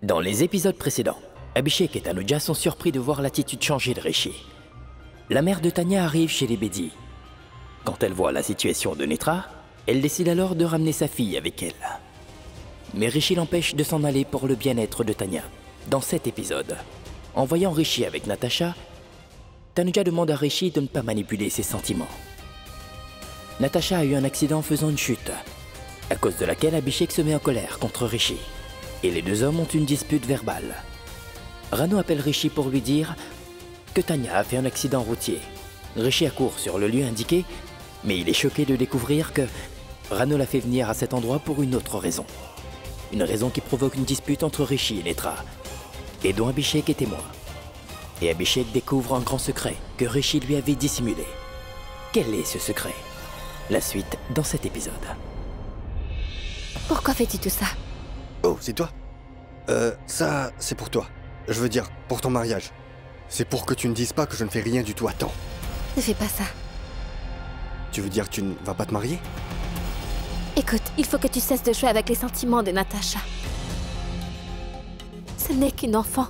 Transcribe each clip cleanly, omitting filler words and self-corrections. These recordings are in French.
Dans les épisodes précédents, Abhishek et Tanuja sont surpris de voir l'attitude changer de Rishi. La mère de Tanya arrive chez les Bedi. Quand elle voit la situation de Netra, elle décide alors de ramener sa fille avec elle. Mais Rishi l'empêche de s'en aller pour le bien-être de Tanya. Dans cet épisode, en voyant Rishi avec Natasha, Tanuja demande à Rishi de ne pas manipuler ses sentiments. Natasha a eu un accident en faisant une chute, à cause de laquelle Abhishek se met en colère contre Rishi. Et les deux hommes ont une dispute verbale. Rano appelle Rishi pour lui dire que Tanya a fait un accident routier. Rishi accourt sur le lieu indiqué, mais il est choqué de découvrir que Rano l'a fait venir à cet endroit pour une autre raison. Une raison qui provoque une dispute entre Rishi et Netra, et dont Abhishek est témoin. Et Abhishek découvre un grand secret que Rishi lui avait dissimulé. Quel est ce secret? La suite dans cet épisode. Pourquoi fais-tu tout ça? Oh, c'est toi? Ça, c'est pour toi. Je veux dire, pour ton mariage. C'est pour que tu ne dises pas que je ne fais rien du tout à temps. Ne fais pas ça. Tu veux dire que tu ne vas pas te marier? Écoute, il faut que tu cesses de jouer avec les sentiments de Natasha. Ce n'est qu'une enfant.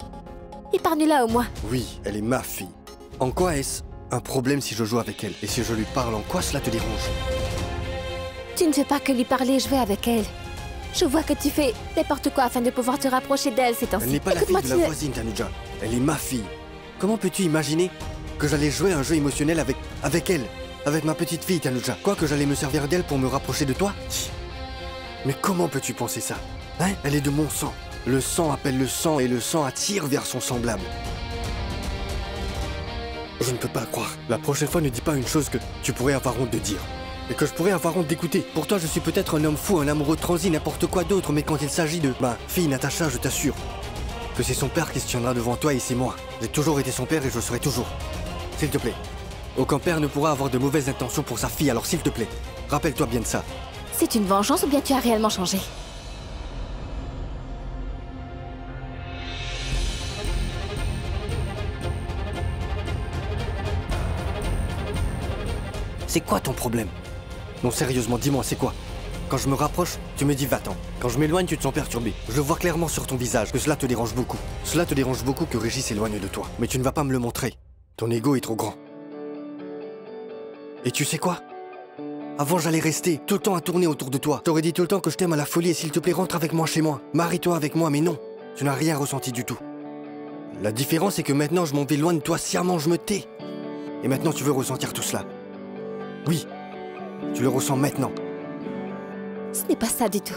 Épargne-la au moins. Oui, elle est ma fille. En quoi est-ce un problème si je joue avec elle? Et si je lui parle, en quoi cela te dérange? Tu ne veux pas que lui parler et jouer avec elle. Je vois que tu fais n'importe quoi afin de pouvoir te rapprocher d'elle ces temps-ci. Elle n'est pas la fille de la voisine, Tanuja. Elle est ma fille. Comment peux-tu imaginer que j'allais jouer un jeu émotionnel avec elle? Avec ma petite fille, Tanuja. Quoi, que j'allais me servir d'elle pour me rapprocher de toi? Mais comment peux-tu penser ça? Hein? Elle est de mon sang. Le sang appelle le sang et le sang attire vers son semblable. Je ne peux pas croire. La prochaine fois, ne dis pas une chose que tu pourrais avoir honte de dire. Et que je pourrais avoir honte d'écouter. Pour toi, je suis peut-être un homme fou, un amoureux transi, n'importe quoi d'autre, mais quand il s'agit de ma fille Natasha, je t'assure que c'est son père qui se tiendra devant toi et c'est moi. J'ai toujours été son père et je le serai toujours. S'il te plaît. Aucun père ne pourra avoir de mauvaises intentions pour sa fille, alors s'il te plaît, rappelle-toi bien de ça. C'est une vengeance ou bien tu as réellement changé? C'est quoi ton problème? Non, sérieusement, dis-moi, c'est quoi? Quand je me rapproche, tu me dis va-t'en. Quand je m'éloigne, tu te sens perturbé. Je vois clairement sur ton visage que cela te dérange beaucoup. Cela te dérange beaucoup que Régis s'éloigne de toi. Mais tu ne vas pas me le montrer. Ton ego est trop grand. Et tu sais quoi? Avant, j'allais rester tout le temps à tourner autour de toi. T'aurais dit tout le temps que je t'aime à la folie et s'il te plaît, rentre avec moi chez moi. Marie-toi avec moi, mais non. Tu n'as rien ressenti du tout. La différence, c'est que maintenant, je m'en vais loin de toi sciemment, je me tais. Et maintenant, tu veux ressentir tout cela. Oui, tu le ressens maintenant. Ce n'est pas ça du tout.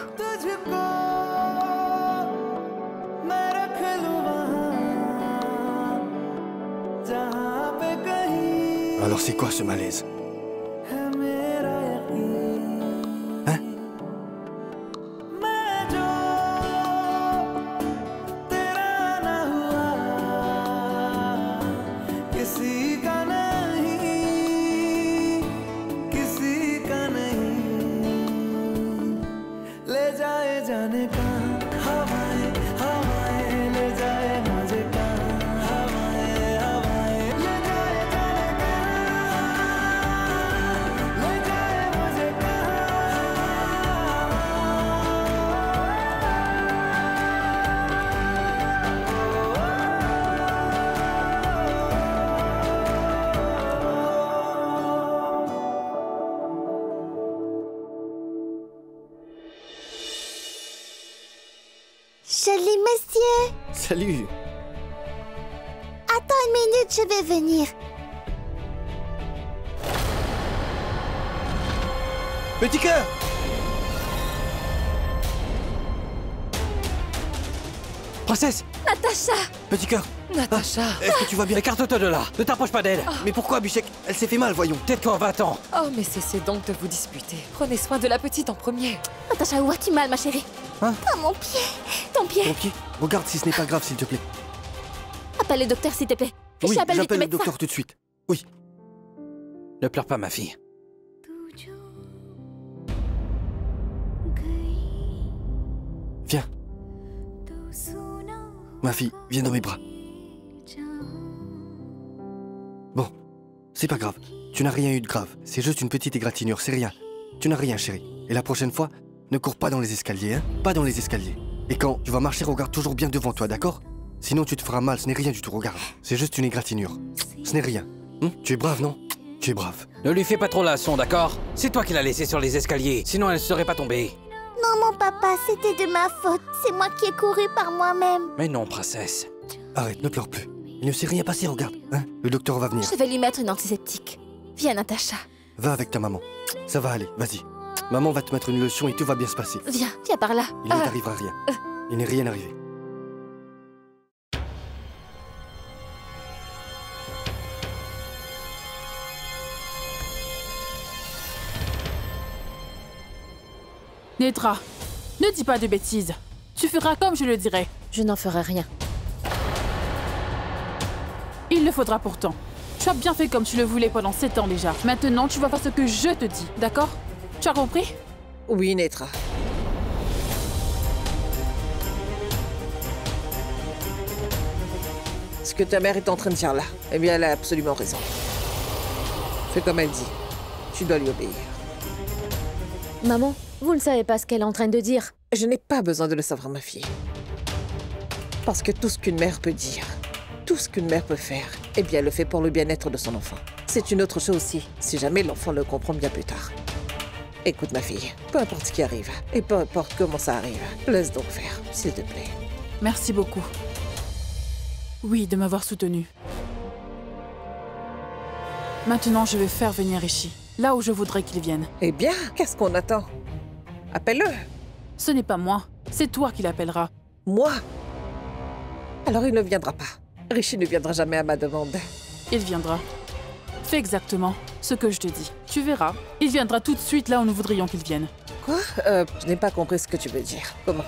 Alors c'est quoi ce malaise? Hein? Joli monsieur! Salut! Attends une minute, je vais venir. Petit cœur! Princesse! Natasha! Petit cœur! Natasha! Est-ce que tu vas bien? Écarte-toi de là! Ne t'approche pas d'elle! Mais pourquoi, Abhishek? Elle s'est fait mal, voyons. Peut-être qu'en 20 ans! Oh, mais cessez donc de vous disputer. Prenez soin de la petite en premier. Natasha, où as-tu mal, ma chérie? Hein? Oh, mon pied! Ton pied! Ton pied? Regarde si ce n'est pas grave, s'il te plaît. Appelle le docteur, s'il te plaît. Oui, Appelle j'appelle le médecin. docteur tout de suite. Oui. Ne pleure pas, ma fille. Viens. Ma fille, viens dans mes bras. Bon, c'est pas grave. Tu n'as rien eu de grave. C'est juste une petite égratignure, c'est rien. Tu n'as rien, chérie. Et la prochaine fois, ne cours pas dans les escaliers, hein? Pas dans les escaliers. Et quand tu vas marcher, regarde toujours bien devant toi, d'accord? Sinon tu te feras mal, ce n'est rien du tout, regarde. C'est juste une égratignure. Ce n'est rien. Tu es brave, non? Tu es brave. Ne lui fais pas trop la leçon, d'accord? C'est toi qui l'as laissée sur les escaliers, sinon elle ne serait pas tombée. Non, mon papa, c'était de ma faute. C'est moi qui ai couru par moi-même. Mais non, princesse. Arrête, ne pleure plus. Il ne s'est rien passé, regarde. Hein? Le docteur va venir. Je vais lui mettre une antiseptique. Viens, Natacha. Va avec ta maman. Ça va aller, vas-y. Maman va te mettre une leçon et tout va bien se passer. Viens par là. Il ne t'arrivera rien. Il n'est rien arrivé. Netra, ne dis pas de bêtises. Tu feras comme je le dirai. Je n'en ferai rien. Il le faudra pourtant. Tu as bien fait comme tu le voulais pendant 7 ans déjà. Maintenant, tu vas faire ce que je te dis, d'accord? Tu as compris? Oui, Netra. Ce que ta mère est en train de dire là, eh bien, elle a absolument raison. Fais comme elle dit. Tu dois lui obéir. Maman, vous ne savez pas ce qu'elle est en train de dire. Je n'ai pas besoin de le savoir, ma fille. Parce que tout ce qu'une mère peut dire, tout ce qu'une mère peut faire, eh bien, elle le fait pour le bien-être de son enfant. C'est une autre chose aussi, si jamais l'enfant le comprend bien plus tard. Écoute, ma fille, peu importe ce qui arrive, et peu importe comment ça arrive, laisse donc faire, s'il te plaît. Merci beaucoup. Oui, de m'avoir soutenue. Maintenant, je vais faire venir Rishi, là où je voudrais qu'il vienne. Eh bien, qu'est-ce qu'on attend? Appelle-le. Ce n'est pas moi, c'est toi qui l'appelleras. Moi? Alors il ne viendra pas. Rishi ne viendra jamais à ma demande. Il viendra. Fais exactement ce que je te dis. Tu verras, il viendra tout de suite là où nous voudrions qu'il vienne. Quoi? Je n'ai pas compris ce que tu veux dire. Comment?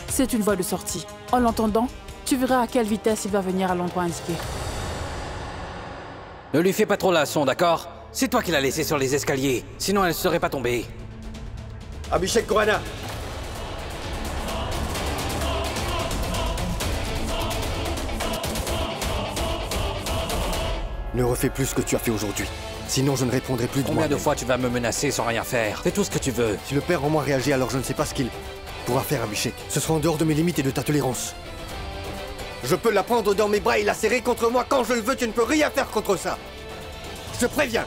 C'est une voie de sortie. En l'entendant, tu verras à quelle vitesse il va venir à l'endroit indiqué. Ne lui fais pas trop la leçon, d'accord? C'est toi qui l'as laissée sur les escaliers, sinon elle ne serait pas tombée. Abhishek Khurana. Ne refais plus ce que tu as fait aujourd'hui. Sinon, je ne répondrai plus de moi. Combien de fois tu vas me menacer sans rien faire? Fais tout ce que tu veux. Si le père en moi réagit, alors je ne sais pas ce qu'il pourra faire, Abhishek. Ce sera en dehors de mes limites et de ta tolérance. Je peux la prendre dans mes bras et la serrer contre moi quand je le veux, tu ne peux rien faire contre ça. Je te préviens.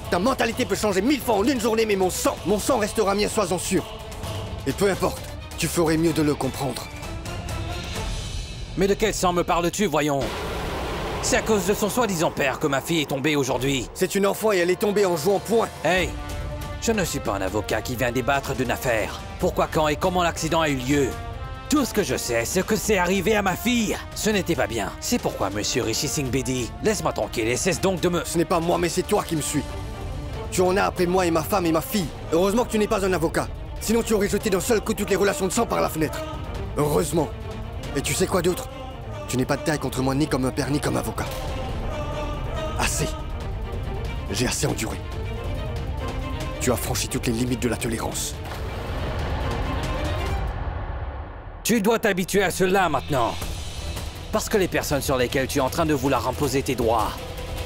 Ta mentalité peut changer 1000 fois en une journée, mais mon sang restera mien, sois-en sûr. Et peu importe, tu ferais mieux de le comprendre. Mais de quel sang me parles-tu, voyons? C'est à cause de son soi-disant père que ma fille est tombée aujourd'hui. C'est une enfant et elle est tombée en jouant point. Hey! Je ne suis pas un avocat qui vient débattre d'une affaire. Pourquoi, quand et comment l'accident a eu lieu? Tout ce que je sais, c'est que c'est arrivé à ma fille. Ce n'était pas bien. C'est pourquoi, monsieur Rishi Singh Bedi, laisse-moi tranquille et cesse donc de me... Ce n'est pas moi, mais c'est toi qui me suis. Tu en as après moi et ma femme et ma fille. Heureusement que tu n'es pas un avocat. Sinon tu aurais jeté d'un seul coup toutes les relations de sang par la fenêtre. Heureusement. Et tu sais quoi d'autre? Tu n'es pas de taille contre moi ni comme un père ni comme avocat. Assez. J'ai assez enduré. Tu as franchi toutes les limites de la tolérance. Tu dois t'habituer à cela maintenant. Parce que les personnes sur lesquelles tu es en train de vouloir imposer tes droits,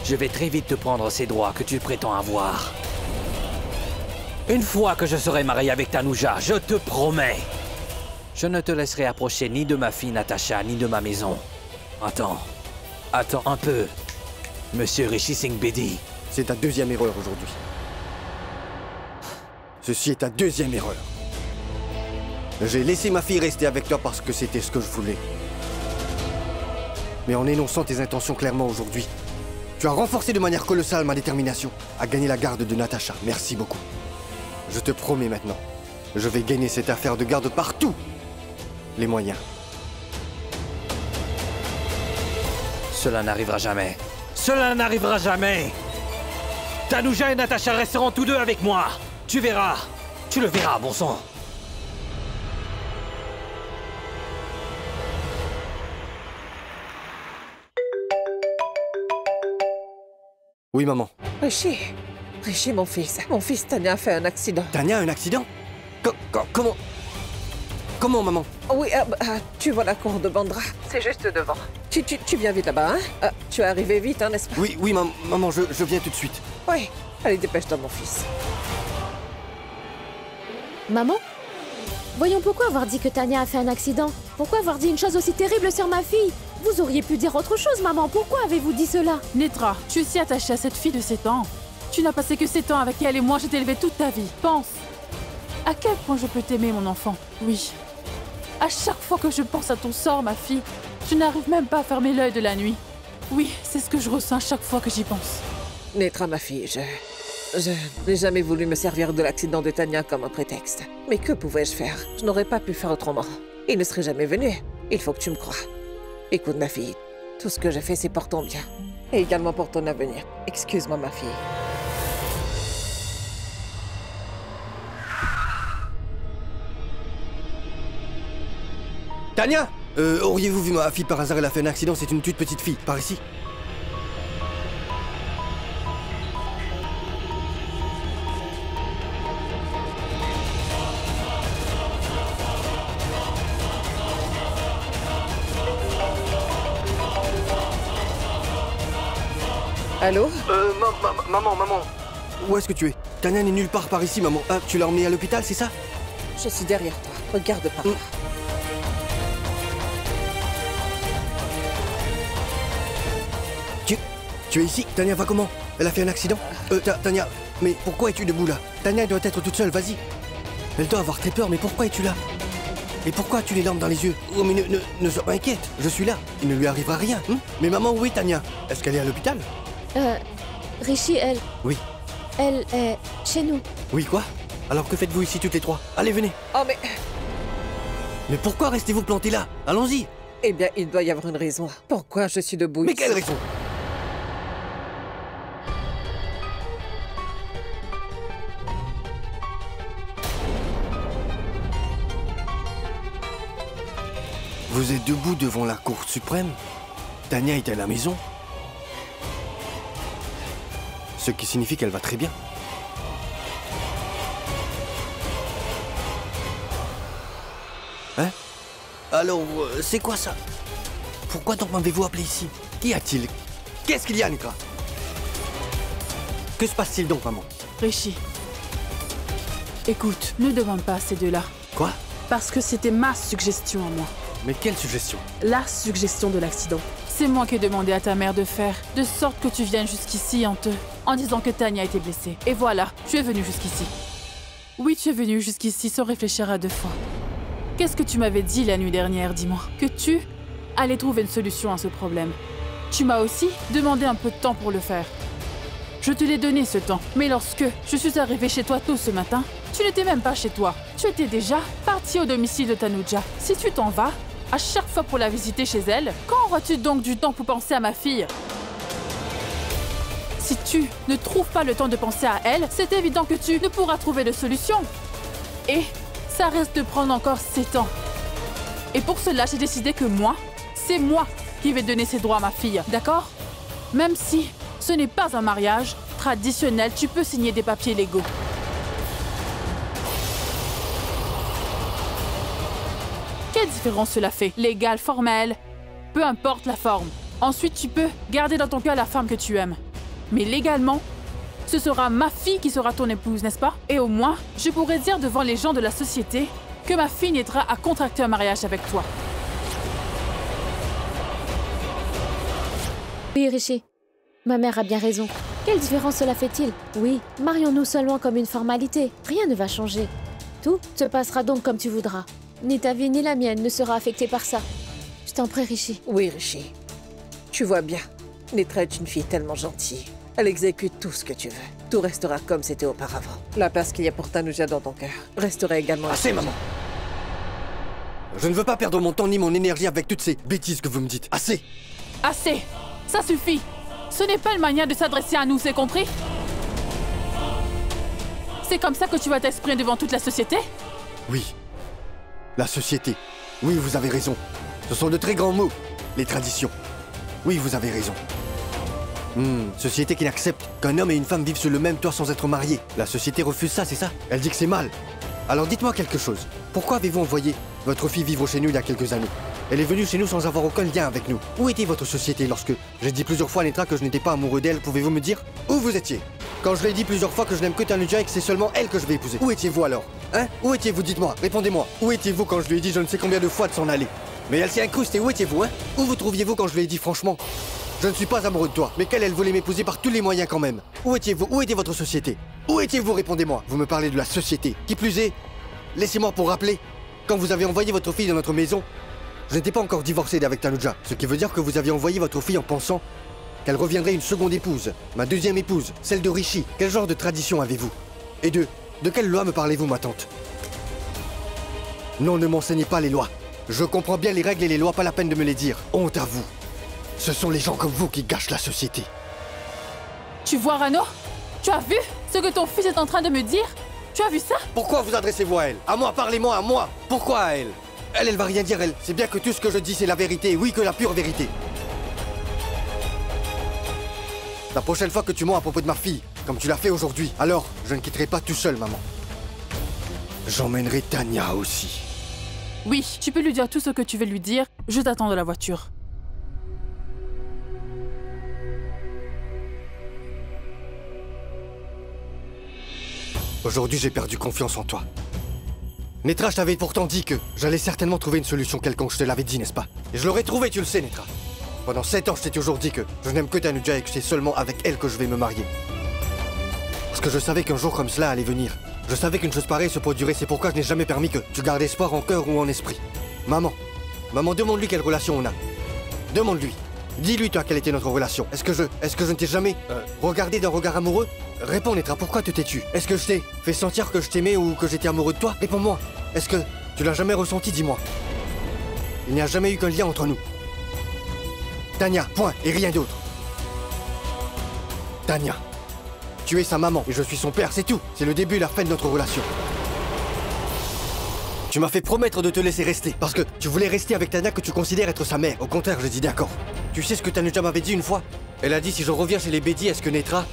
je vais très vite te prendre ces droits que tu prétends avoir. Une fois que je serai marié avec Tanuja, je te promets, je ne te laisserai approcher ni de ma fille Natasha, ni de ma maison. Attends un peu, monsieur Rishi Singh Bedi. C'est ta deuxième erreur aujourd'hui. Ceci est ta deuxième erreur. J'ai laissé ma fille rester avec toi parce que c'était ce que je voulais. Mais en énonçant tes intentions clairement aujourd'hui, tu as renforcé de manière colossale ma détermination à gagner la garde de Natasha. Merci beaucoup. Je te promets maintenant, je vais gagner cette affaire de garde par tous les moyens. Cela n'arrivera jamais. Cela n'arrivera jamais. Tanuja et Natasha resteront tous deux avec moi. Tu verras. Tu le verras, bon sang. Oui, maman. Rishi, mon fils Tania a fait un accident. Tania a un accident? Comment? Comment, maman? Oui, tu vois la cour de Bandra. C'est juste devant. Tu viens vite là-bas, hein? Tu es arrivé vite, hein, n'est-ce pas? Oui, oui, maman, je viens tout de suite. Oui. Allez, dépêche-toi, mon fils. Maman? Voyons, pourquoi avoir dit que Tania a fait un accident? Pourquoi avoir dit une chose aussi terrible sur ma fille? Vous auriez pu dire autre chose, maman. Pourquoi avez-vous dit cela? Netra, tu es si attachée à cette fille de 7 ans. Tu n'as passé que 7 ans avec elle et moi, je t'ai élevée toute ta vie. Pense. À quel point je peux t'aimer, mon enfant? Oui. À chaque fois que je pense à ton sort, ma fille, je n'arrive même pas à fermer l'œil de la nuit. Oui, c'est ce que je ressens chaque fois que j'y pense. Netra, ma fille, je n'ai jamais voulu me servir de l'accident de Tania comme un prétexte. Mais que pouvais-je faire? Je n'aurais pas pu faire autrement. Il ne serait jamais venu. Il faut que tu me croies. Écoute, ma fille, tout ce que j'ai fait, c'est pour ton bien. Et également pour ton avenir. Excuse-moi, ma fille. Tania! Auriez-vous vu ma fille par hasard? Elle a fait un accident, c'est une toute petite fille. Par ici? Allô? Maman. Où est-ce que tu es? Tania n'est nulle part par ici, maman. Ah, tu l'as emmenée à l'hôpital, c'est ça? Je suis derrière toi. Regarde par là. Tu es ici? Tania va comment? Elle a fait un accident? Tania, mais pourquoi es-tu debout là? Tania doit être toute seule, vas-y. Elle doit avoir très peur, mais pourquoi es-tu là? Et pourquoi as-tu les larmes dans les yeux? Oh, mais ne sois pas inquiète, je suis là. Il ne lui arrivera rien. Mais maman, où est Tania? Est-ce qu'elle est à l'hôpital? Rishi, elle... Oui. Elle est chez nous. Oui, quoi? Alors que faites-vous ici toutes les trois? Allez, venez. Oh, mais... Mais pourquoi restez-vous plantés là? Allons-y. Eh bien, il doit y avoir une raison. Pourquoi je suis debout Mais ici? quelle raison? Vous êtes debout devant la Cour suprême? Tania est à la maison? Ce qui signifie qu'elle va très bien. Hein? Alors, c'est quoi ça? Pourquoi donc m'avez-vous appelé ici? Qu'y a-t-il? Qu'est-ce qu'il y a, Netra? Que se passe-t-il donc, maman? Rishi, écoute, ne demande pas à ces deux-là. Quoi? Parce que c'était ma suggestion à moi. Mais quelle suggestion? La suggestion de l'accident. C'est moi qui ai demandé à ta mère de faire, de sorte que tu viennes jusqu'ici en disant que Tania a été blessée. Et voilà, tu es venu jusqu'ici. Oui, tu es venu jusqu'ici sans réfléchir à deux fois. Qu'est-ce que tu m'avais dit la nuit dernière, dis-moi? Que tu allais trouver une solution à ce problème. Tu m'as aussi demandé un peu de temps pour le faire. Je te l'ai donné ce temps, mais lorsque je suis arrivée chez toi tôt ce matin, tu n'étais même pas chez toi. Tu étais déjà parti au domicile de Tanuja. Si tu t'en vas, à chaque fois pour la visiter chez elle, quand auras-tu donc du temps pour penser à ma fille? Si tu ne trouves pas le temps de penser à elle, c'est évident que tu ne pourras trouver de solution. Et ça risque de prendre encore 7 ans. Et pour cela, j'ai décidé que c'est moi qui vais donner ses droits à ma fille, d'accord? Même si ce n'est pas un mariage traditionnel, tu peux signer des papiers légaux. Quelle différence cela fait? Légal, formel, peu importe la forme. Ensuite, tu peux garder dans ton cœur la femme que tu aimes. Mais légalement, ce sera ma fille qui sera ton épouse, n'est-ce pas? Et au moins, je pourrais dire devant les gens de la société que ma fille n'aidera à contracter un mariage avec toi. Oui, Rishi. Ma mère a bien raison. Quelle différence cela fait-il? Oui, marions-nous seulement comme une formalité. Rien ne va changer. Tout se passera donc comme tu voudras. Ni ta vie ni la mienne ne sera affectée par ça. Je t'en prie, Rishi. Oui, Rishi. Tu vois bien, Netra est une fille tellement gentille. Elle exécute tout ce que tu veux. Tout restera comme c'était auparavant. La place qu'il y a pour Tanuja dans ton cœur restera également... Assez, maman! Je ne veux pas perdre mon temps ni mon énergie avec toutes ces bêtises que vous me dites. Assez! Assez! Ça suffit! Ce n'est pas une manière de s'adresser à nous, c'est compris? C'est comme ça que tu vas t'exprimer devant toute la société? Oui. La société. Oui, vous avez raison. Ce sont de très grands mots. Les traditions. Oui, vous avez raison. Société qui n'accepte qu'un homme et une femme vivent sous le même toit sans être mariés. La société refuse ça, c'est ça? Elle dit que c'est mal. Alors dites-moi quelque chose. Pourquoi avez-vous envoyé votre fille vivre chez nous il y a quelques années? Elle est venue chez nous sans avoir aucun lien avec nous. Où était votre société lorsque j'ai dit plusieurs fois à Netra que je n'étais pas amoureux d'elle? Pouvez-vous me dire où vous étiez? Quand je l'ai dit plusieurs fois que je n'aime que Tanuja et que c'est seulement elle que je vais épouser. Où étiez-vous alors? Hein? Où étiez-vous? Dites-moi, répondez-moi. Où étiez-vous quand je lui ai dit je ne sais combien de fois de s'en aller? Mais elle s'est incrustée, où étiez-vous, hein? Où vous trouviez-vous quand je lui ai dit franchement je ne suis pas amoureux de toi, mais qu'elle voulait m'épouser par tous les moyens quand même? Où étiez-vous? Où était votre société? Où étiez-vous? Répondez-moi. Vous me parlez de la société. Qui plus est, laissez-moi pour rappeler, quand vous avez envoyé votre fille dans notre maison, je n'étais pas encore divorcé d'avec Tanuja, ce qui veut dire que vous aviez envoyé votre fille en pensant qu'elle reviendrait une seconde épouse, ma deuxième épouse, celle de Rishi. Quel genre de tradition avez-vous? Et de quelle loi me parlez-vous, ma tante? Non, ne m'enseignez pas les lois. Je comprends bien les règles et les lois, pas la peine de me les dire. Honte à vous. Ce sont les gens comme vous qui gâchent la société. Tu vois, Rano? Tu as vu ce que ton fils est en train de me dire? Tu as vu ça? Pourquoi vous adressez-vous à elle? À moi, parlez-moi, à moi. Pourquoi à elle? Elle va rien dire, elle. C'est bien que tout ce que je dis, c'est la vérité. Oui, que la pure vérité. La prochaine fois que tu mens à propos de ma fille, comme tu l'as fait aujourd'hui, alors je ne quitterai pas tout seul, maman. J'emmènerai Tanya aussi. Oui, tu peux lui dire tout ce que tu veux lui dire. Je t'attends dans la voiture. Aujourd'hui, j'ai perdu confiance en toi. Netra, je t'avais pourtant dit que j'allais certainement trouver une solution quelconque, je te l'avais dit, n'est-ce pas? Et je l'aurais trouvé, tu le sais, Netra. Pendant 7 ans, je t'ai toujours dit que je n'aime que Tanuja et que c'est seulement avec elle que je vais me marier. Parce que je savais qu'un jour comme cela allait venir. Je savais qu'une chose pareille se produirait, c'est pourquoi je n'ai jamais permis que tu gardes espoir en cœur ou en esprit. Maman, demande-lui quelle relation on a. Demande-lui. Dis-lui, toi, quelle était notre relation. Est-ce que je ne t'ai jamais regardé d'un regard amoureux? Réponds, Netra, pourquoi te tais-tu? Est-ce que je t'ai fait sentir que je t'aimais ou que j'étais amoureux de toi? Réponds-moi. Est-ce que tu l'as jamais ressenti? Dis-moi. Il n'y a jamais eu qu'un lien entre nous. Tanya, point, et rien d'autre. Tanya, tu es sa maman et je suis son père, c'est tout. C'est le début et la fin de notre relation. Tu m'as fait promettre de te laisser rester, parce que tu voulais rester avec Tanya que tu considères être sa mère. Au contraire, j'ai dit d'accord. Tu sais ce que Tanuja m'avait dit une fois? Elle a dit si je reviens chez les Bédi, est-ce que Netra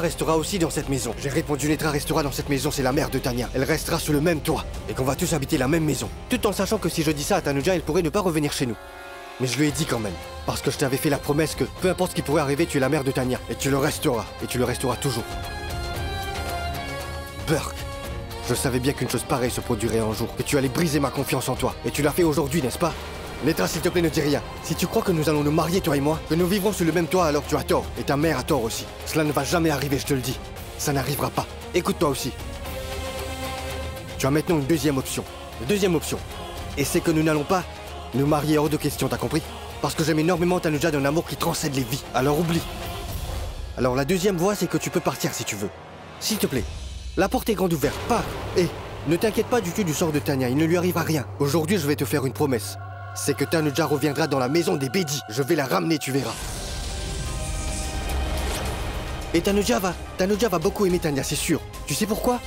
restera aussi dans cette maison? J'ai répondu Netra restera dans cette maison, c'est la mère de Tanya. Elle restera sous le même toit, et qu'on va tous habiter la même maison. Tout en sachant que si je dis ça à Tanuja, elle pourrait ne pas revenir chez nous. Mais je lui ai dit quand même, parce que je t'avais fait la promesse que peu importe ce qui pourrait arriver, tu es la mère de Tanya. Et tu le resteras toujours. Burke, je savais bien qu'une chose pareille se produirait un jour, que tu allais briser ma confiance en toi. Et tu l'as fait aujourd'hui, n'est-ce pas? Netra, s'il te plaît, ne dis rien. Si tu crois que nous allons nous marier, toi et moi, que nous vivrons sous le même toit, alors tu as tort. Et ta mère a tort aussi. Cela ne va jamais arriver, je te le dis. Ça n'arrivera pas. Écoute-toi aussi. Tu as maintenant une deuxième option. Et c'est que nous n'allons pas nous marier hors de question, t'as compris? Parce que j'aime énormément Tanuja d'un amour qui transcende les vies. Alors oublie. Alors la deuxième voie, c'est que tu peux partir si tu veux. S'il te plaît. La porte est grande ouverte. Pars. Et ne t'inquiète pas du tout du sort de Tanya. Il ne lui arrivera rien. Aujourd'hui, je vais te faire une promesse. C'est que Tanuja reviendra dans la maison des Bédi. Je vais la ramener, tu verras. Et Tanuja va beaucoup aimer Tanya, c'est sûr. Tu sais pourquoi?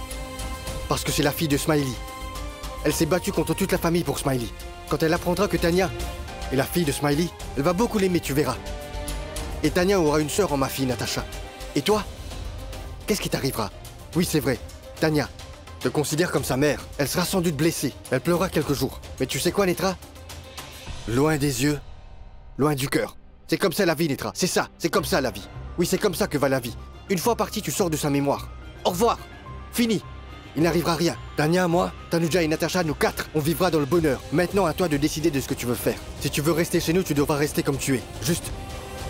Parce que c'est la fille de Smiley. Elle s'est battue contre toute la famille pour Smiley. Quand elle apprendra que Tanya est la fille de Smiley, elle va beaucoup l'aimer, tu verras. Et Tanya aura une sœur en ma fille, Natasha. Et toi? Qu'est-ce qui t'arrivera? Oui, c'est vrai. Tanya te considère comme sa mère. Elle sera sans doute blessée. Elle pleurera quelques jours. Mais tu sais quoi, Netra? Loin des yeux, loin du cœur. C'est comme ça la vie, Netra. C'est ça, c'est comme ça la vie. Oui, c'est comme ça que va la vie. Une fois parti, tu sors de sa mémoire. Au revoir. Fini. Il n'arrivera rien. Tanya, moi, Tanuja et Natasha, nous 4, on vivra dans le bonheur. Maintenant, à toi de décider de ce que tu veux faire. Si tu veux rester chez nous, tu devras rester comme tu es. Juste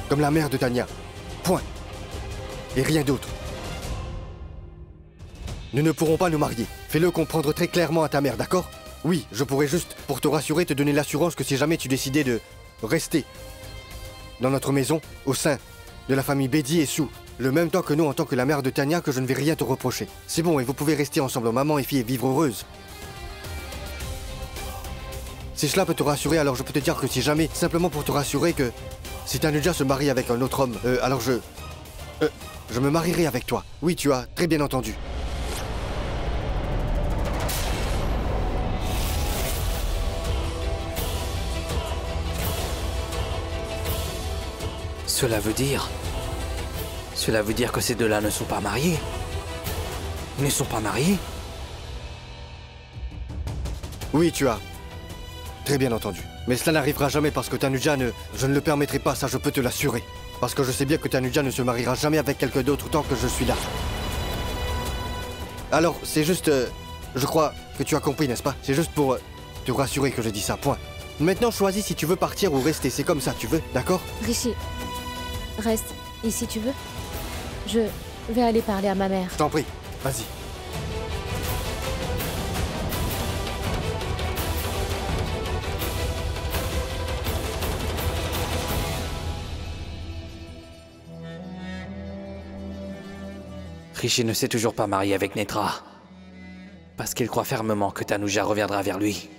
comme la mère de Tanya. Point. Et rien d'autre. Nous ne pourrons pas nous marier. Fais-le comprendre très clairement à ta mère, d'accord? Oui, je pourrais juste, pour te rassurer, te donner l'assurance que si jamais tu décidais de rester dans notre maison, au sein de la famille Bédi et Sue, le même temps que nous en tant que la mère de Tanya, que je ne vais rien te reprocher. C'est bon, et vous pouvez rester ensemble, maman et fille, et vivre heureuse. Si cela peut te rassurer, alors je peux te dire que si jamais, simplement pour te rassurer que si Tanuja se marie avec un autre homme, alors je me marierai avec toi. Oui, tu as très bien entendu. Cela veut dire que ces deux-là ne sont pas mariés. Ils ne sont pas mariés? Oui, tu as très bien entendu. Mais cela n'arrivera jamais parce que Tanuja ne... Je ne le permettrai pas, ça je peux te l'assurer. Parce que je sais bien que Tanuja ne se mariera jamais avec quelqu'un d'autre tant que je suis là. Alors, c'est juste... je crois que tu as compris, n'est-ce pas? C'est juste pour te rassurer que je dis ça, point. Maintenant, choisis si tu veux partir ou rester, c'est comme ça, tu veux, d'accord? Rishi, reste ici, tu veux? Je vais aller parler à ma mère. Je t'en prie, vas-y. Rishi ne s'est toujours pas marié avec Netra. Parce qu'il croit fermement que Tanuja reviendra vers lui.